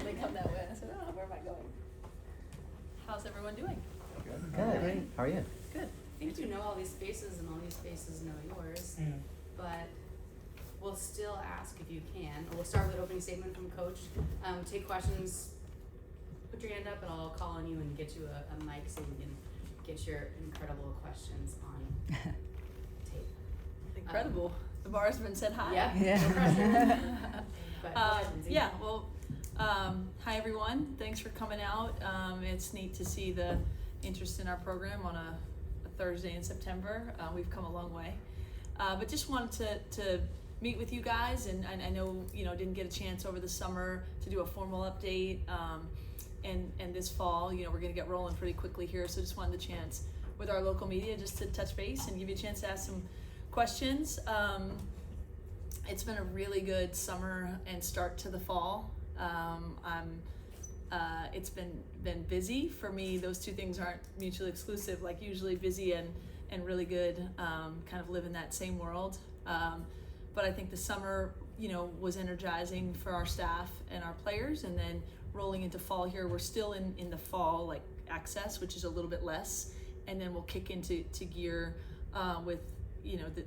they come that way. I said, oh, where am I going? How's everyone doing? Good. Good. How are you? Good. I think you know all these faces and all these faces know yours, but we'll still ask if you can. We'll start with an opening statement from Coach. Take questions, put your hand up, and I'll call on you and get you a mic so you can get your incredible questions on tape. Incredible. The bar's been set high. Yeah. No pressure. But go ahead, Lindsay. Yeah, well, hi everyone. Thanks for coming out. It's neat to see the interest in our program on a Thursday in September. We've come a long way. But just wanted to meet with you guys, and I know, didn't get a chance over the summer to do a formal update. And this fall, we're going to get rolling pretty quickly here. So just wanted the chance with our local media just to touch base and give you a chance to ask some questions. It's been a really good summer and start to the fall. It's been busy for me. Those two things aren't mutually exclusive. Like usually busy and really good, kind of live in that same world. But I think the summer, was energizing for our staff and our players, and then rolling into fall here, we're still in the fall like access, which is a little bit less, and then we'll kick into gear with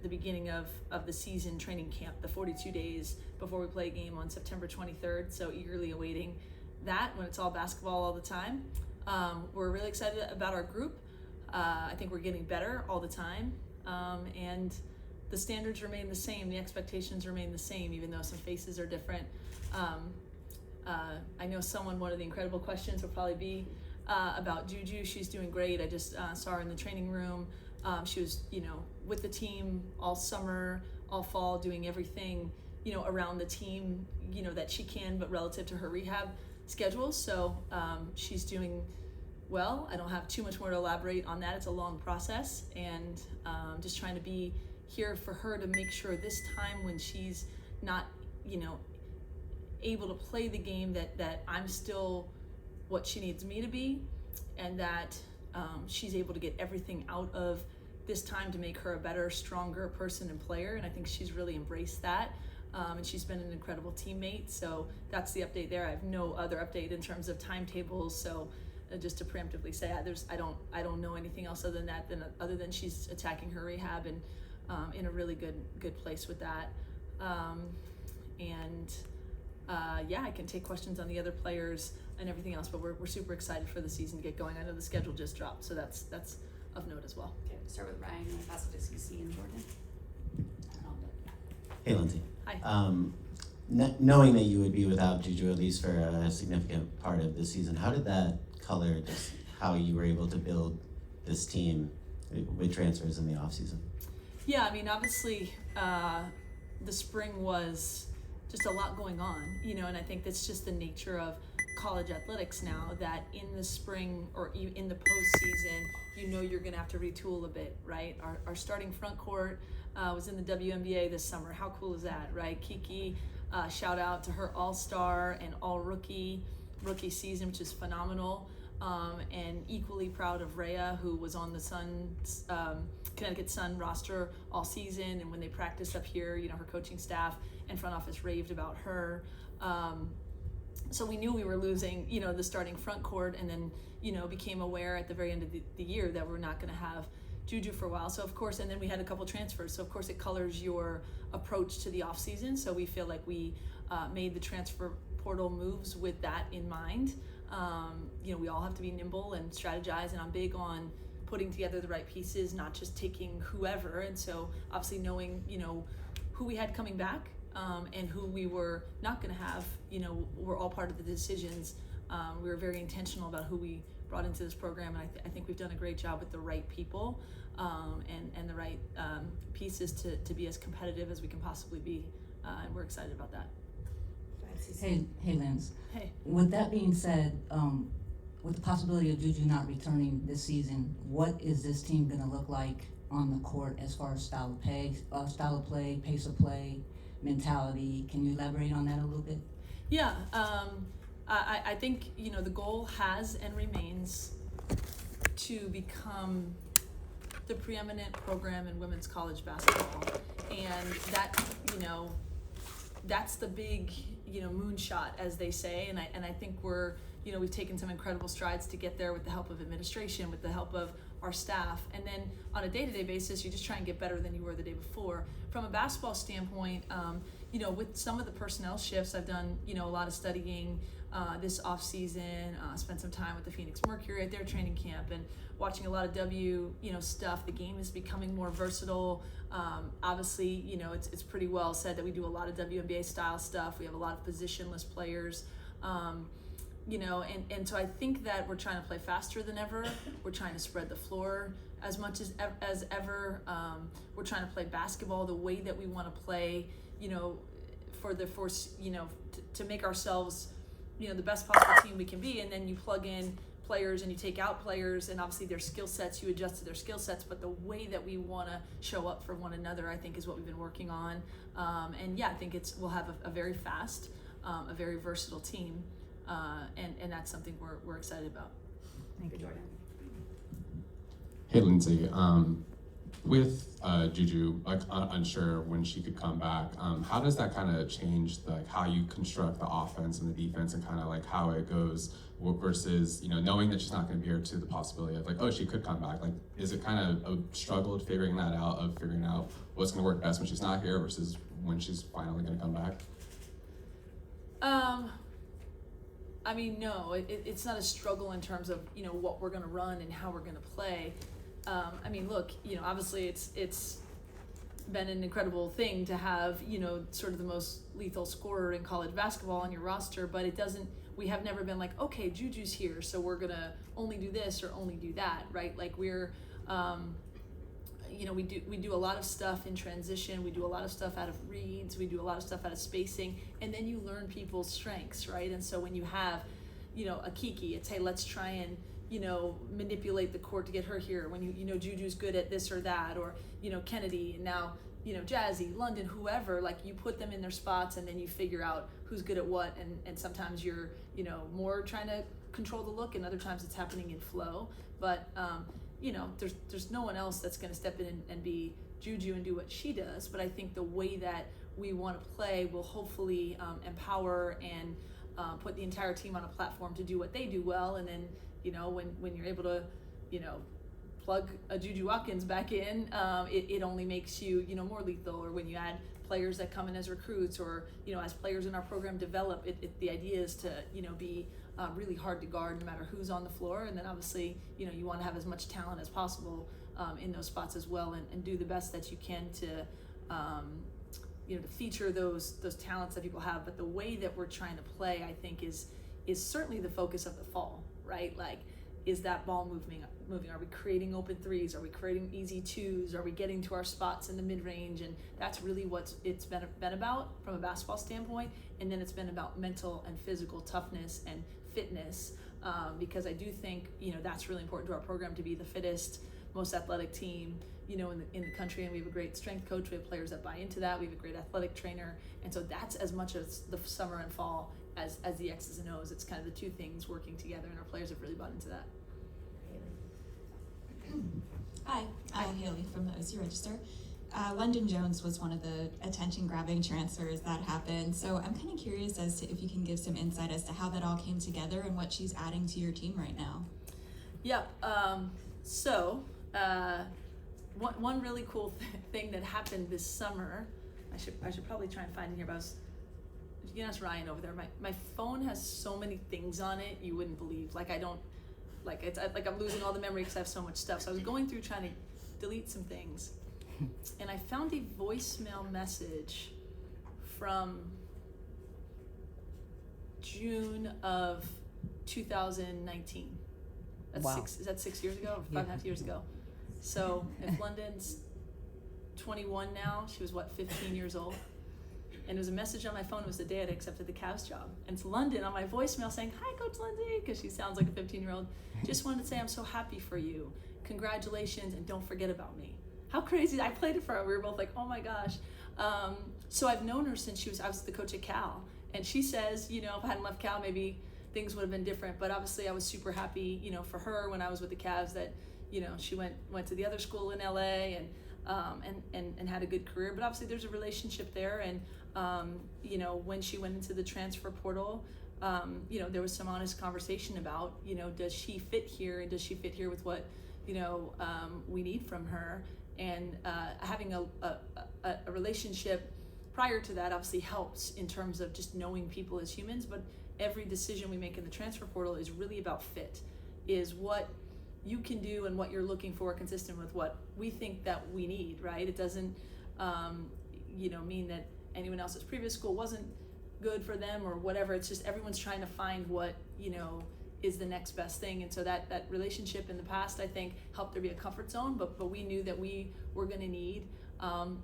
the beginning of the season training camp, the 42 days before we play a game on September 23rd. So eagerly awaiting that when it's all basketball all the time. We're really excited about our group. I think we're getting better all the time, and the standards remain the same. The expectations remain the same, even though some faces are different. I know one of the incredible questions will probably be about Juju. She's doing great. I just saw her in the training room. She was, with the team all summer, all fall, doing everything, around the team, that she can, but relative to her rehab schedule. So she's doing well. I don't have too much more to elaborate on that. It's a long process, and just trying to be here for her to make sure this time when she's not, able to play the game, that I'm still what she needs me to be, and that she's able to get everything out of this time to make her a better, stronger person and player. And I think she's really embraced that. And she's been an incredible teammate. So that's the update there. I have no other update in terms of timetables. So just to preemptively say, I don't know anything else other than she's attacking her rehab and in a really good place with that. I can take questions on the other players and everything else, but we're super excited for the season to get going. I know the schedule just dropped, so that's of note as well. Okay, we'll start with Ryan and pass it to CC and Jordan. Hey, Lindsay. Hi. Knowing that you would be without Juju at least for a significant part of this season, how did that color just how you were able to build this team with transfers in the offseason? Yeah, I mean, obviously, the spring was just a lot going on, and I think that's just the nature of college athletics now, that in the spring or in the postseason, you're going to have to retool a bit, right? Our starting front court was in the WNBA this summer. How cool is that, right? Kiki, shout out to her all-star and all-rookie season, which is phenomenal. And equally proud of Rhea, who was on the Connecticut Sun roster all season, and when they practiced up here, her coaching staff and front office raved about her. So we knew we were losing, the starting front court, and then, became aware at the very end of the year that we're not going to have Juju for a while. So of course, and then we had a couple transfers. So of course it colors your approach to the off season. So we feel like we made the transfer portal moves with that in mind. We all have to be nimble and strategize, and I'm big on putting together the right pieces, not just taking whoever. And so obviously knowing, who we had coming back, and who we were not going to have, were all part of the decisions. We were very intentional about who we brought into this program, and I think we've done a great job with the right people and the right pieces to be as competitive as we can possibly be, and we're excited about that. Hey, Linz. Hey. With that being said, with the possibility of Juju not returning this season, what is this team going to look like on the court as far as style of play, pace of play, mentality? Can you elaborate on that a little bit? Yeah, I think, the goal has and remains to become the preeminent program in women's college basketball. And that, that's the big, moonshot, as they say, and I think we've taken some incredible strides to get there with the help of administration, with the help of our staff, and then on a day-to-day basis, you just try and get better than you were the day before. From a basketball standpoint, with some of the personnel shifts, I've done a lot of studying this off season. Spent some time with the Phoenix Mercury at their training camp and watching a lot of stuff. The game is becoming more versatile. Obviously, it's pretty well said that we do a lot of WNBA style stuff. We have a lot of positionless players. And so I think that we're trying to play faster than ever. We're trying to spread the floor as much as ever. We're trying to play basketball the way that we want to play, to make ourselves, the best possible team we can be. And then you plug in players and you take out players, and obviously their skill sets, you adjust to their skill sets, but the way that we want to show up for one another, I think, is what we've been working on. I think we'll have a very fast, a very versatile team. And that's something we're excited about. Thank you, Jordan. Hey, Lindsay. With Juju, unsure when she could come back, how does that kind of change how you construct the offense and the defense, and kind of how it goes versus knowing that she's not going to be here, to the possibility of she could come back? Is it kind of a struggle figuring out what's going to work best when she's not here versus when she's finally going to come back? No, it's not a struggle in terms of, what we're going to run and how we're going to play. Look, obviously it's been an incredible thing to have, sort of the most lethal scorer in college basketball on your roster, but we have never been like, okay, Juju's here, so we're going to only do this or only do that, right? We're, we do a lot of stuff in transition. We do a lot of stuff out of reads. We do a lot of stuff out of spacing, and then you learn people's strengths, right? And so when you have, a Kiki, it's, hey, let's try and, manipulate the court to get her here. When Juju's good at this or that, or Kennedy, and now Jazzy, London, whoever, you put them in their spots, and then you figure out who's good at what, and sometimes you're more trying to control the look, and other times it's happening in flow, but there's no one else that's going to step in and be Juju and do what she does. But I think the way that we want to play will hopefully empower and put the entire team on a platform to do what they do well. And then, when you're able to, plug a Juju Watkins back in, it only makes you, more lethal. Or when you add players that come in as recruits, or, as players in our program develop, the idea is to, be really hard to guard no matter who's on the floor. And then obviously, you want to have as much talent as possible in those spots as well, and do the best that you can to, to feature those talents that people have. But the way that we're trying to play, I think, is certainly the focus of the fall, right? Is that ball moving? Are we creating open threes? Are we creating easy twos? Are we getting to our spots in the mid-range? And that's really what it's been about from a basketball standpoint. And then it's been about mental and physical toughness and fitness, because I do think that's really important to our program, to be the fittest, most athletic team in the country. And we have a great strength coach. We have players that buy into that. We have a great athletic trainer. And so that's as much as the summer and fall as the X's and O's. It's kind of the two things working together, and our players have really bought into that. Hi, I'm Haley from the OC Register. London Jones was one of the attention-grabbing transfers that happened, so I'm kind of curious as to if you can give some insight as to how that all came together and what she's adding to your team right now. Yep. One really cool thing that happened this summer, I should probably try and find it here, but you can ask Ryan over there. My phone has so many things on it you wouldn't believe. I'm losing all the memory because I have so much stuff. So I was going through trying to delete some things, and I found a voicemail message from June of 2019. That's wow. Is that 6 years ago? Or 5.5 years ago? So if London's 21 now, she was 15 years old? And it was a message on my phone. It was the day I'd accepted the Cavs job. And it's London on my voicemail saying, "Hi, Coach Lindsay," because she sounds like a 15-year-old. "Just wanted to say I'm so happy for you. Congratulations, and don't forget about me." How crazy. I played it for her. We were both like, oh my gosh. So I've known her since I was the coach at Cal. And she says, if I hadn't left Cal, maybe things would have been different. But obviously I was super happy, for her when I was with the Cavs that, she went to the other school in LA and had a good career. But obviously there's a relationship there, and you know, when she went into the transfer portal, you know, there was some honest conversation about, you know, does she fit here, and does she fit here with what, you know, we need from her. And having a relationship prior to that obviously helps in terms of just knowing people as humans, but every decision we make in the transfer portal is really about fit, is what you can do and what you're looking for consistent with what we think that we need, right? It doesn't, you know, mean that anyone else's previous school wasn't good for them or whatever. It's just everyone's trying to find what, you know, is the next best thing. And so that relationship in the past, I think, helped there be a comfort zone, but we knew that we were going to need,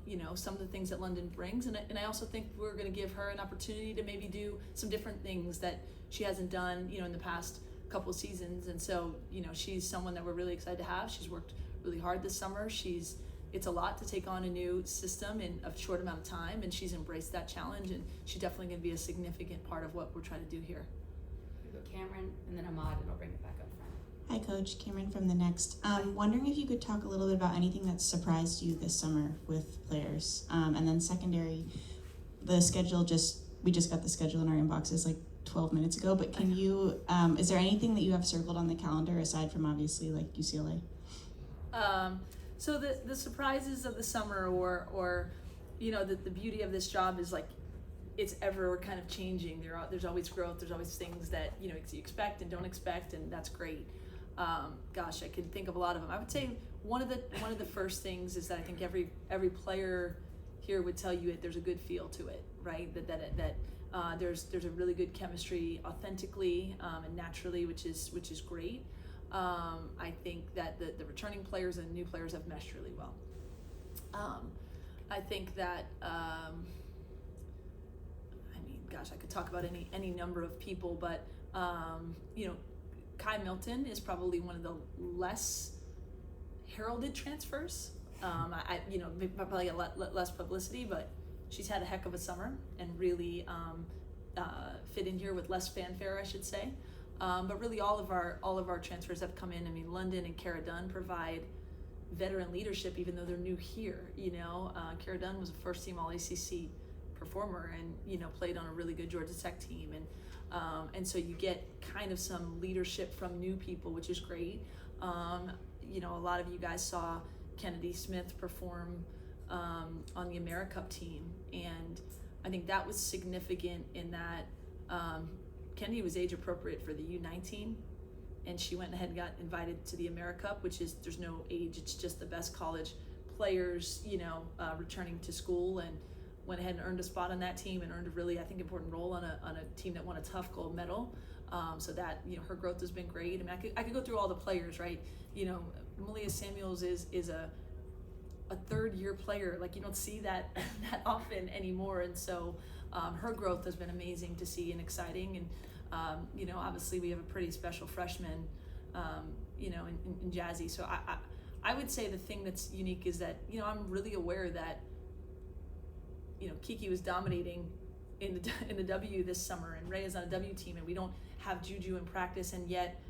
you know, some of the things that London brings. And I also think we're going to give her an opportunity to maybe do some different things that she hasn't done, you know, in the past couple of seasons. And so, you know, she's someone that we're really excited to have. She's worked really hard this summer. It's a lot to take on a new system in a short amount of time, and she's embraced that challenge, and she's definitely going to be a significant part of what we're trying to do here. We go Cameron, and then Ahmad, and I'll bring it back up front. Hi, Coach. Cameron from the Next. Wondering if you could talk a little bit about anything that surprised you this summer with players. And then secondary, the schedule we just got the schedule in our inboxes like 12 minutes ago, but can you, is there anything that you have circled on the calendar aside from obviously like UCLA? So the surprises of the summer, or you know, the beauty of this job is like it's ever kind of changing. There's always growth. There's always things that, you know, you expect and don't expect, and that's great. Gosh, I can think of a lot of them. I would say one of the first things is that I think every player here would tell you there's a good feel to it, right? That there's a really good chemistry authentically and naturally, which is great. I think that the returning players and new players have meshed really well. I think that, I mean, gosh, I could talk about any number of people, but, you know, Kai Milton is probably one of the less heralded transfers. You know, probably a lot less publicity, but she's had a heck of a summer and really fit in here with less fanfare, I should say. But really all of our transfers have come in. I mean, London and Cara Dunn provide veteran leadership, even though they're new here. You know, Cara Dunn was a first-team All-ACC performer, and you know, played on a really good Georgia Tech team, and so you get kind of some leadership from new people, which is great. You know, a lot of you guys saw Kennedy Smith perform on the AmeriCup team, and I think that was significant in that. Kennedy was age appropriate for the U19, and she went ahead and got invited to the AmeriCup, which is, there's no age, it's just the best college players, you know, returning to school, and went ahead and earned a spot on that team and earned a really, I think, important role on a team that won a tough gold medal. So that, you know, her growth has been great. I mean, I could go through all the players, right? You know, Malia Samuels is a third-year player. Like, you don't see that often anymore, and so her growth has been amazing to see and exciting. And you know, obviously we have a pretty special freshman, you know, in Jazzy. So I would say the thing that's unique is that, you know, I'm really aware that, you know, Kiki was dominating in the W this summer, and Ray is on a W team, and we don't have Juju in practice, and yet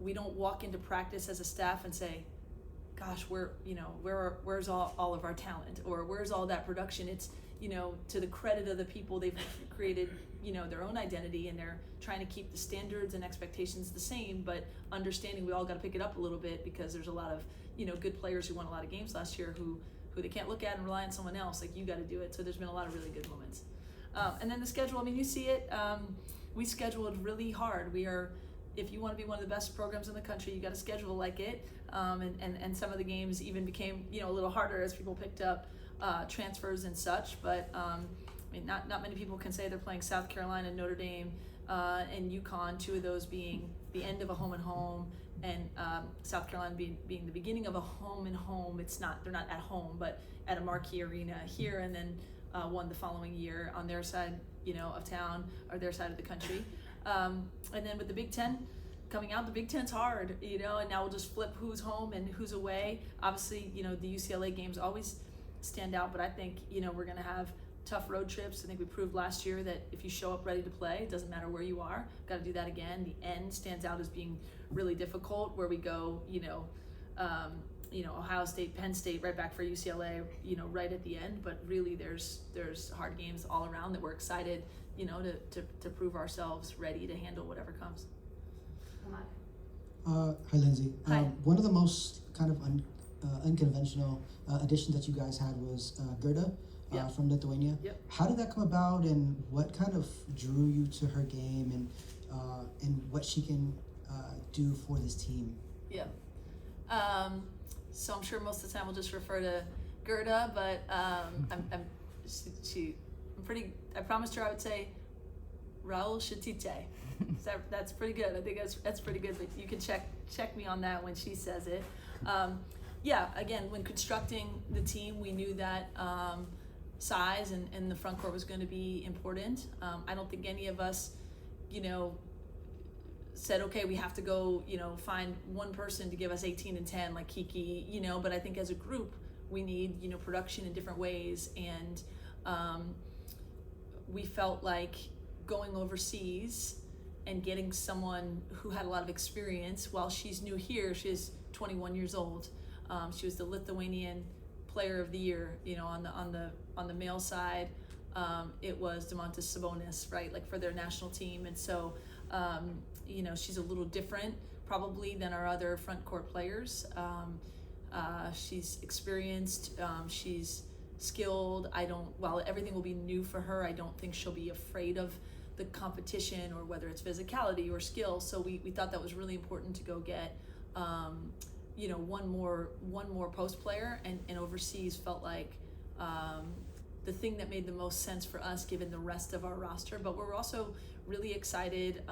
we don't walk into practice as a staff and say, gosh, where's all of our talent, or where's all that production? It's, you know, to the credit of the people, they've created, you know, their own identity, and they're trying to keep the standards and expectations the same, but understanding we all got to pick it up a little bit, because there's a lot of, you know, good players who won a lot of games last year who they can't look at and rely on someone else. Like, you got to do it. So there's been a lot of really good moments. And then the schedule, I mean, you see it. We scheduled really hard. If you want to be one of the best programs in the country, you got to schedule like it. And some of the games even became, you know, a little harder as people picked up transfers and such. But I mean, not many people can say they're playing South Carolina, Notre Dame, and UConn. Two of those being the end of a home and home, and South Carolina being the beginning of a home and home. They're not at home, but at a marquee arena here, and then one the following year on their side, you know, of town, or their side of the country. And then with the Big Ten coming out, the Big Ten's hard, you know, and now we'll just flip who's home and who's away. Obviously, you know, the UCLA games always stand out, but I think, you know, we're going to have tough road trips. I think we proved last year that if you show up ready to play, it doesn't matter where you are. Got to do that again. The end stands out as being really difficult, where we go, you know, Ohio State, Penn State, right back for UCLA, right at the end. But really, there's hard games all around that we're excited, to prove ourselves ready to handle whatever comes. Hi, Lindsay. Hi. One of the most kind of unconventional additions that you guys had was Gerda Yep. from Lithuania. Yep. How did that come about, and what kind of drew you to her game, and what she can do for this team? Yeah. So I'm sure most of the time we'll just refer to Gerda, but I'm I promised her I would say Raul Shatite. That's pretty good. I think that's pretty good, but you can check me on that when she says it. Again, when constructing the team, we knew that size and the front court was going to be important. I don't think any of us, said, okay, we have to go, find one person to give us 18 and 10 like Kiki, but I think as a group, we need, production in different ways. And we felt like going overseas and getting someone who had a lot of experience while she's new here. She's 21 years old. She was the Lithuanian Player of the Year, on the male side. It was Domantas Sabonis, right, like for their national team. And so, she's a little different probably than our other front court players. She's experienced, she's skilled. While everything will be new for her, I don't think she'll be afraid of the competition or whether it's physicality or skill. So we thought that was really important to go get, one more post player, and overseas felt like the thing that made the most sense for us given the rest of our roster. But we're also really excited.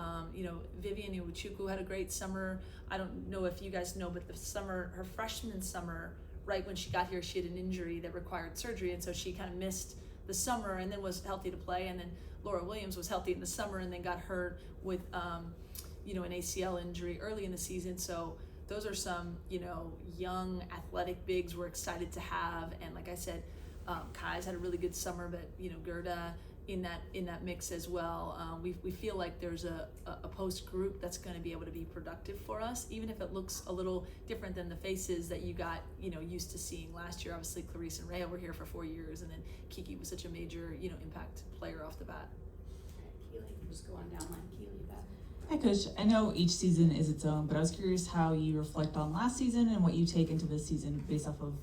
Vivian Iwuchukwu had a great summer. I don't know if you guys know, but her freshman summer, right when she got here, she had an injury that required surgery, and so she kind of missed the summer and then was healthy to play. And then Laura Williams was healthy in the summer and then got hurt with an ACL injury early in the season. So those are some young athletic bigs we're excited to have. And like I said, Kai's had a really good summer, but Gerda in that mix as well. We feel like there's a post group that's going to be able to be productive for us, even if it looks a little different than the faces that you got used to seeing last year. Obviously, Clarice and Rhea were here for 4 years, and then Kiki was such a major impact player off the bat. Keely, just go on down line. Keely, back. Hi, Coach. I know each season is its own, but I was curious how you reflect on last season and what you take into this season based off of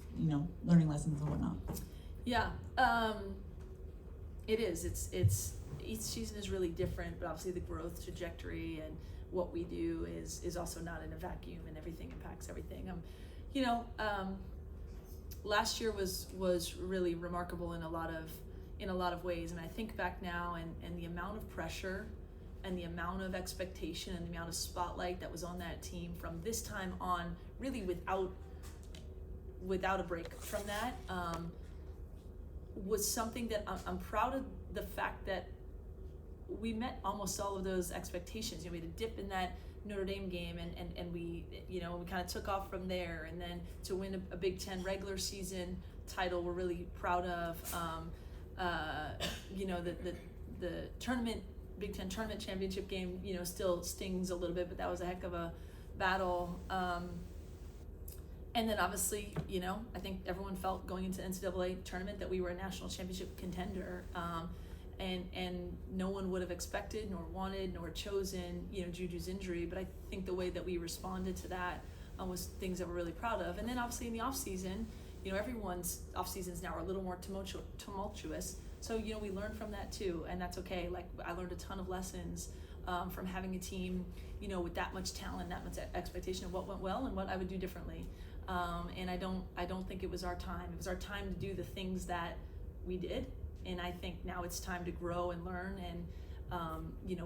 learning lessons and whatnot. Yeah, it is. It's each season is really different, but obviously the growth trajectory and what we do is also not in a vacuum, and everything impacts everything. Last year was really remarkable in a lot of ways, and I think back now and the amount of pressure and the amount of expectation and the amount of spotlight that was on that team from this time on, really without a break from that. Was something that I'm proud of, the fact that we met almost all of those expectations. We had a dip in that Notre Dame game, and we we kind of took off from there, and then to win a Big Ten regular season title, we're really proud of. The tournament, Big Ten tournament championship game, still stings a little bit, but that was a heck of a battle. And then obviously, I think everyone felt going into NCAA tournament that we were a national championship contender, and no one would have expected nor wanted nor chosen, Juju's injury. But I think the way that we responded to that was things that we're really proud of. And then obviously in the off season, everyone's off seasons now are a little more tumultuous. So we learned from that too, and that's okay. Like I learned a ton of lessons from having a team, with that much talent, that much expectation of what went well and what I would do differently. And I don't think it was our time. It was our time to do the things that we did, and I think now it's time to grow and learn. And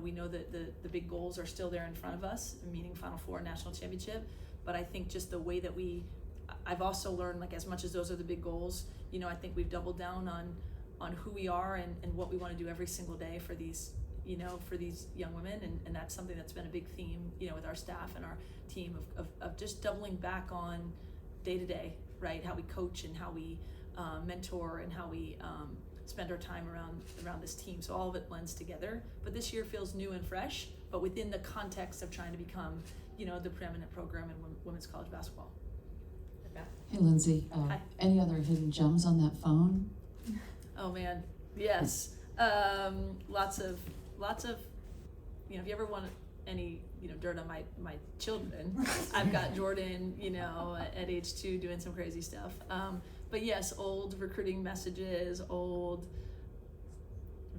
we know that the big goals are still there in front of us, meaning Final Four, national championship. But I think just the way that I've also learned, like as much as those are the big goals, I think we've doubled down on who we are and what we want to do every single day for these young women, and that's something that's been a big theme, with our staff and our team of just doubling back on day to day, right? How we coach and how we mentor and how we spend our time around this team. So all of it blends together. But this year feels new and fresh, but within the context of trying to become, the preeminent program in women's college basketball. Hey Lindsay, Hi. any other hidden gems on that phone? Oh man, yes. Lots of, if you ever want any, dirt on my children, I've got Jordan, at age 2 doing some crazy stuff. But yes, old recruiting messages, old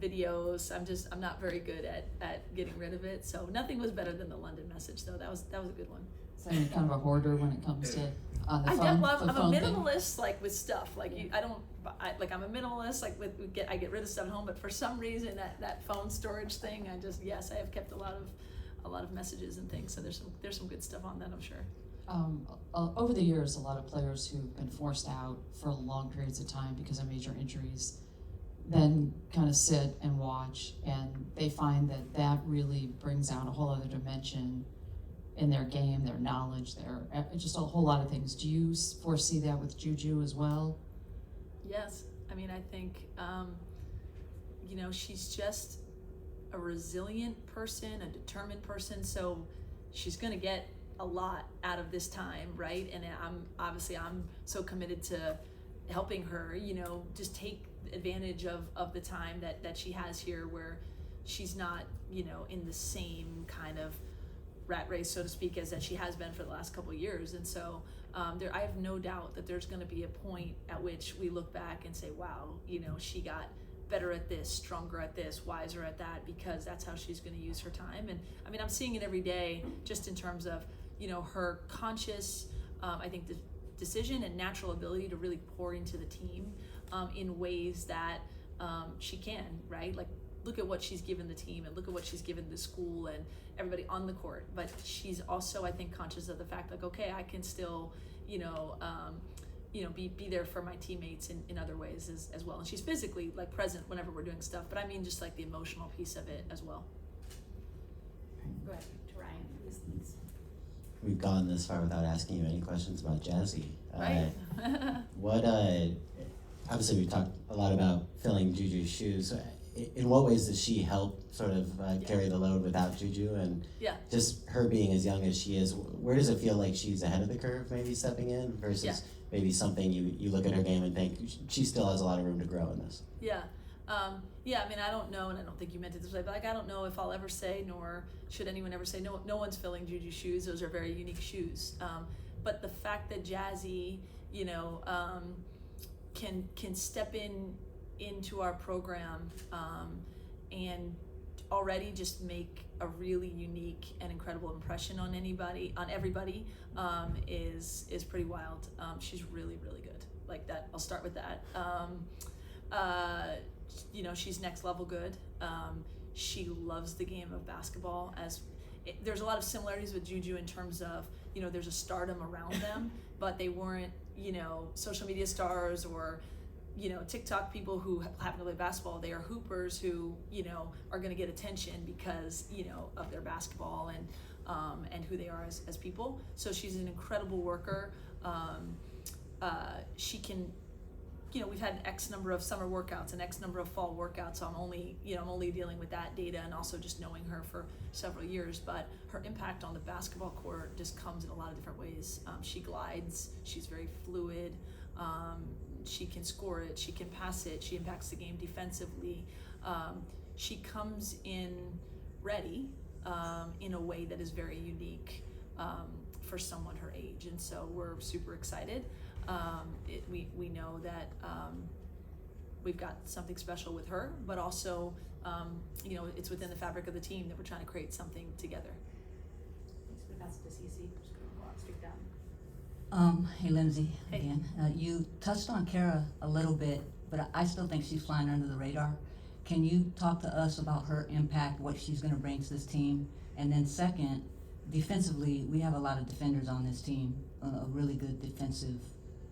videos. I'm not very good at getting rid of it. So nothing was better than the London message though. That was a good one. So you're kind of a hoarder when it comes to on the phone. I'm a phone thing? minimalist, like with stuff. Like I'm a minimalist, like I get rid of stuff at home. But for some reason, that phone storage thing, I have kept a lot of messages and things. So there's some good stuff on that, I'm sure. Over the years, a lot of players who've been forced out for long periods of time because of major injuries then kind of sit and watch, and they find that really brings out a whole other dimension in their game, their knowledge, just a whole lot of things. Do you foresee that with Juju as well? Yes, I think she's just a resilient person, a determined person. So she's gonna get a lot out of this time, right? And I'm so committed to helping her, just take advantage of the time that she has here, where she's not, in the same kind of rat race, so to speak, as that she has been for the last couple of years. And so I have no doubt that there's going to be a point at which we look back and say, wow, she got better at this, stronger at this, wiser at that, because that's how she's going to use her time. And I'm seeing it every day, just in terms of her conscious I think the decision and natural ability to really pour into the team in ways that she can, right? Like, look at what she's given the team and look at what she's given the school and everybody on the court. But she's also, I think, conscious of the fact, like, okay, I can still, be there for my teammates in other ways as well. And she's physically present whenever we're doing stuff, but just the emotional piece of it as well. Go ahead to Ryan. Who's needs? We've gone this far without asking you any questions about Jazzy. Right. Obviously we talked a lot about filling Juju's shoes. In what ways does she help sort of carry the load without Juju? And just her being as young as she is, where does it feel like she's ahead of the curve, maybe stepping in, versus maybe something you look at her game and think she still has a lot of room to grow in this? I don't know, and I don't think you meant it this way, but I don't know if I'll ever say, nor should anyone ever say, no one's filling Juju's shoes. Those are very unique shoes. But the fact that Jazzy, can step into our program and already just make a really unique and incredible impression on everybody is pretty wild. She's really, really good. Like that, I'll start with that. She's next level good. She loves the game of basketball. There's a lot of similarities with Juju in terms of, there's a stardom around them, but they weren't, social media stars or, TikTok people who happen to play basketball. They are hoopers who, are going to get attention because, of their basketball and who they are as people. So she's an incredible worker. She can, we've had X number of summer workouts and X number of fall workouts. So I'm only dealing with that data and also just knowing her for several years. But her impact on the basketball court just comes in a lot of different ways. She glides. She's very fluid. She can score it. She can pass it. She impacts the game defensively. She comes in ready in a way that is very unique for someone her age. And so we're super excited. We know that we've got something special with her, but also, it's within the fabric of the team that we're trying to create something together. That's to CC. Just gonna go out straight down. Hey Lindsay, Hey. again. You touched on Kara a little bit, but I still think she's flying under the radar. Can you talk to us about her impact, what she's going to bring to this team? And then second, defensively, we have a lot of defenders on this team, a really good defensive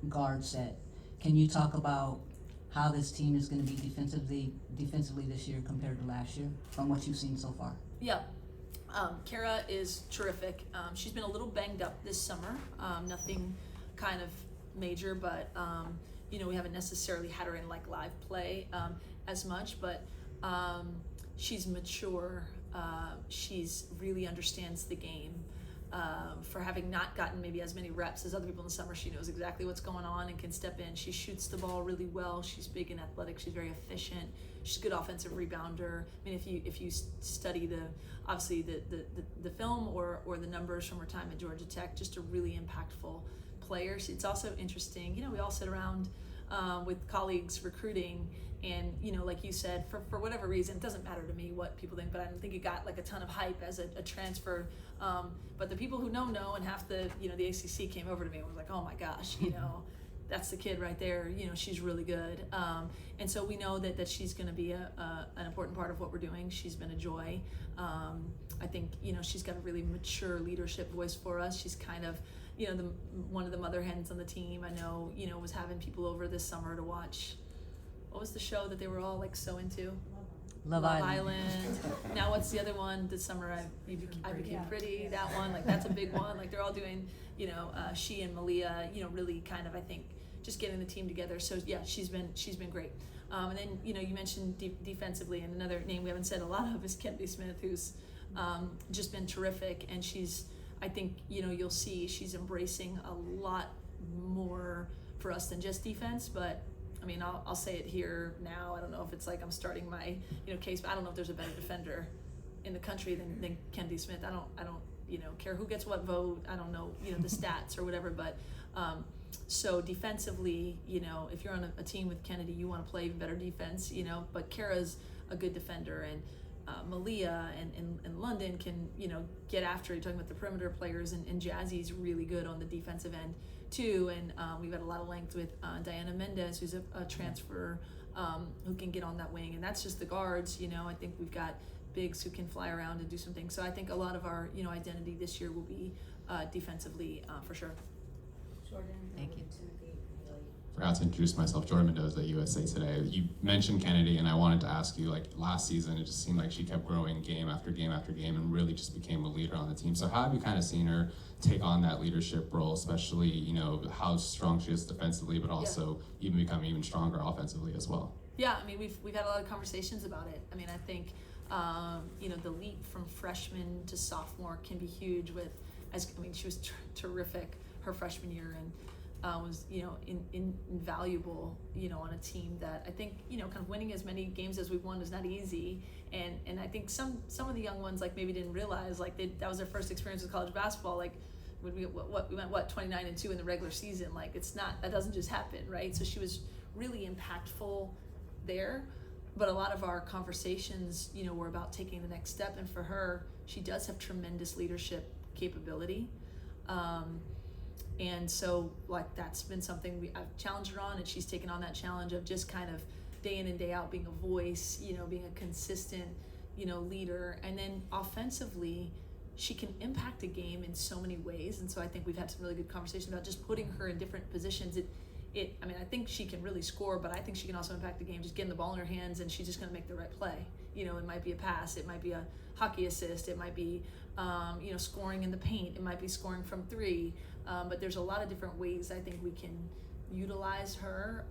guard set. Can you talk about how this team is going to be defensively this year compared to last year, from what you've seen so far? Yeah. Kara is terrific. She's been a little banged up this summer. Nothing kind of major, but we haven't necessarily had her in live play as much, but she's mature. She's really understands the game. for having not gotten maybe as many reps as other people in the summer. She knows exactly what's going on and can step in. She shoots the ball really well. She's big and athletic. She's very efficient. She's a good offensive rebounder. I mean, if you study the film or the numbers from her time at Georgia Tech, just a really impactful player. It's also interesting. You know, we all sit around with colleagues recruiting, and like you said, for whatever reason, it doesn't matter to me what people think, but I don't think it got like a ton of hype as a transfer. But the people who know, and half the the ACC came over to me and was like, oh my gosh, that's the kid right there. She's really good. And so we know that she's going to be an important part of what we're doing. She's been a joy. I think she's got a really mature leadership voice for us. She's kind of one of the mother hens on the team. I know was having people over this summer to watch. What was the show that they were all like so into? Love Island. Now what's the other one? This summer I Became Pretty. That one, like that's a big one. Like they're all doing, she and Malia, really kind of I think just getting the team together. So yeah, she's been great. And then you mentioned defensively, and another name we haven't said a lot of is Kennedy Smith, who's just been terrific, and I think you'll see she's embracing a lot more for us than just defense, but. I mean, I'll say it here now. I don't know if it's like I'm starting my case, but I don't know if there's a better defender in the country than Kennedy Smith. I don't care who gets what vote. I don't know the stats or whatever, but so defensively, if you're on a team with Kennedy, you want to play even better defense, but Kara's a good defender, and Malia and London can get after it. You're talking about the perimeter players, and Jazzy's really good on the defensive end too, and we've had a lot of length with Diana Mendez, who's a transfer who can get on that wing, and that's just the guards. I think we've got bigs who can fly around and do some things. So I think a lot of our identity this year will be defensively for sure. Jordan. Thank you. Forgot to introduce myself. Jordan Mendoza at USA Today. You mentioned Kennedy, and I wanted to ask you, like last season, it just seemed like she kept growing game after game after game and really just became a leader on the team. So how have you kind of seen her take on that leadership role, especially, how strong she is defensively, but also even becoming even stronger offensively as well? Yeah, I mean, we've had a lot of conversations about it. I mean, I think, the leap from freshman to sophomore can be huge she was terrific her freshman year, and was invaluable on a team that I think kind of winning as many games as we've won is not easy, and I think some of the young ones like maybe didn't realize like that was their first experience with college basketball. Like when we went 29-2 in the regular season, like that doesn't just happen, right? So she was really impactful there, but a lot of our conversations were about taking the next step, and for her, she does have tremendous leadership capability. And so like that's been something I've challenged her on, and she's taken on that challenge of just kind of day in and day out being a voice, being a consistent, leader. And then offensively, she can impact a game in so many ways. And so I think we've had some really good conversations about just putting her in different positions. I think she can really score, but I think she can also impact the game, just getting the ball in her hands, and she's just going to make the right play. It might be a pass, it might be a hockey assist, it might be, scoring in the paint, it might be scoring from three. But there's a lot of different ways I think we can utilize her,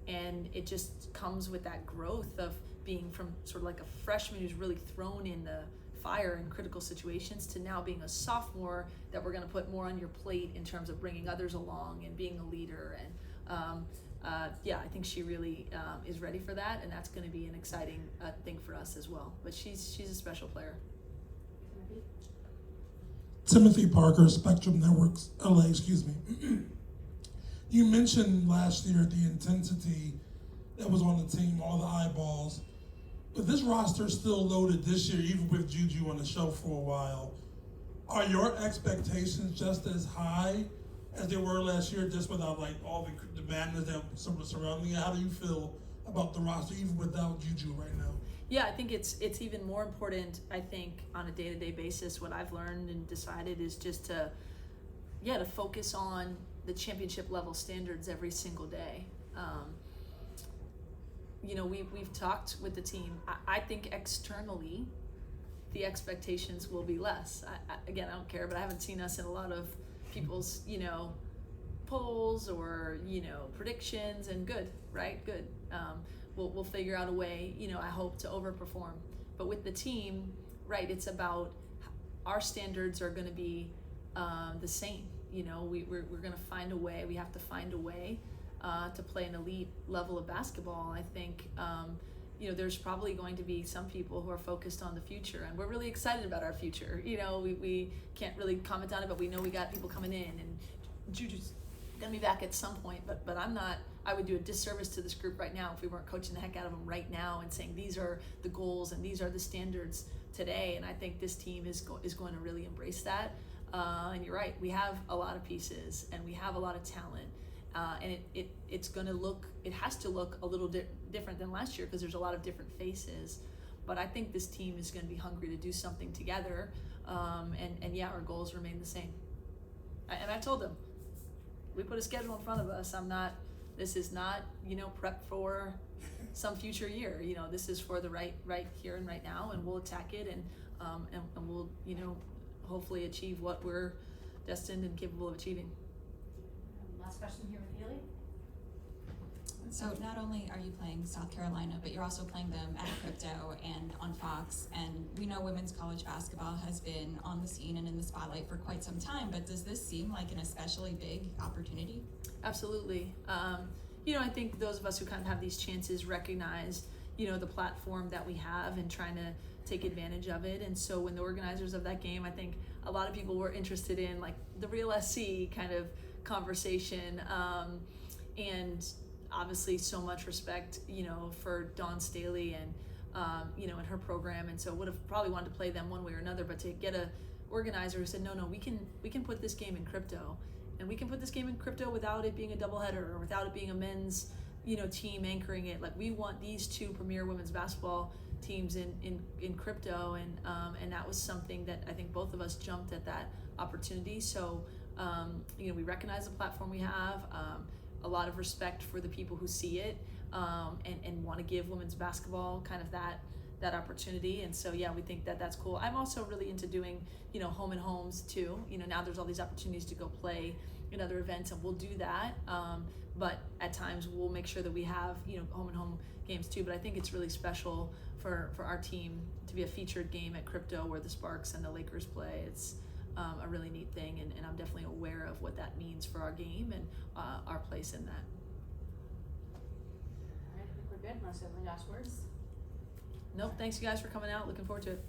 and it just comes with that growth of being from sort of like a freshman who's really thrown in the fire in critical situations to now being a sophomore that we're going to put more on your plate in terms of bringing others along and being a leader. And I think she really is ready for that, and that's going to be an exciting thing for us as well. But she's a special player. Timothy Parker, Spectrum Networks, LA, excuse me. You mentioned last year the intensity that was on the team, all the eyeballs. But this roster is still loaded this year, even with Juju on the show for a while. Are your expectations just as high as they were last year, just without like all the madness that was surrounding it? How do you feel about the roster, even without Juju right now? Yeah, I think it's even more important, I think, on a day-to-day basis. What I've learned and decided is just to focus on the championship level standards every single day. We've talked with the team. I think externally, the expectations will be less. I don't care, but I haven't seen us in a lot of people's, polls or, predictions, and good, right? Good. We'll figure out a way, I hope, to overperform. But with the team, right, it's about our standards are going to be the same. You know, we're going to find a way. We have to find a way to play an elite level of basketball. I think, you know, there's probably going to be some people who are focused on the future, and we're really excited about our future. You know, we can't really comment on it, but we know we got people coming in, and Juju's going to be back at some point, but I'm not. I would do a disservice to this group right now if we weren't coaching the heck out of them right now and saying these are the goals and these are the standards today. And I think this team is going to really embrace that. And you're right, we have a lot of pieces and we have a lot of talent. And it's going to look, it has to look a little different than last year because there's a lot of different faces. But I think this team is going to be hungry to do something together. And yeah, our goals remain the same. And I told them, we put a schedule in front of us. This is not, you know, prep for some future year. You know, this is for the right here and right now, and we'll attack it, and we'll, you know, hopefully achieve what we're destined and capable of achieving. Last question here with Haley. So not only are you playing South Carolina, but you're also playing them at Crypto and on Fox. And we know women's college basketball has been on the scene and in the spotlight for quite some time, but does this seem like an especially big opportunity? Absolutely. You know, I think those of us who kind of have these chances recognize, you know, the platform that we have and trying to take advantage of it. And so when the organizers of that game, I think a lot of people were interested in like the real SC kind of conversation. And obviously so much respect, you know, for Dawn Staley and, you know, and her program. And so would have probably wanted to play them one way or another, but to get a organizer who said, no, we can put this game in Crypto. And we can put this game in Crypto without it being a doubleheader or without it being a men's, you know, team anchoring it. Like we want these two premier women's basketball teams in Crypto, and that was something that I think both of us jumped at that opportunity. So, you know, we recognize the platform we have, a lot of respect for the people who see it, and want to give women's basketball kind of that opportunity. And so yeah, we think that that's cool. I'm also really into doing, you know, home and homes too. You know, now there's all these opportunities to go play in other events, and we'll do that. But at times we'll make sure that we have, you know, home and home games too. But I think it's really special for our team to be a featured game at Crypto where the Sparks and the Lakers play. It's a really neat thing, and I'm definitely aware of what that means for our game and our place in that. All right, I think we're good unless you have any last words. Nope, thanks you guys for coming out. Looking forward to it.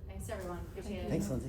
Thanks everyone. Appreciate it. Thanks, Lindsay.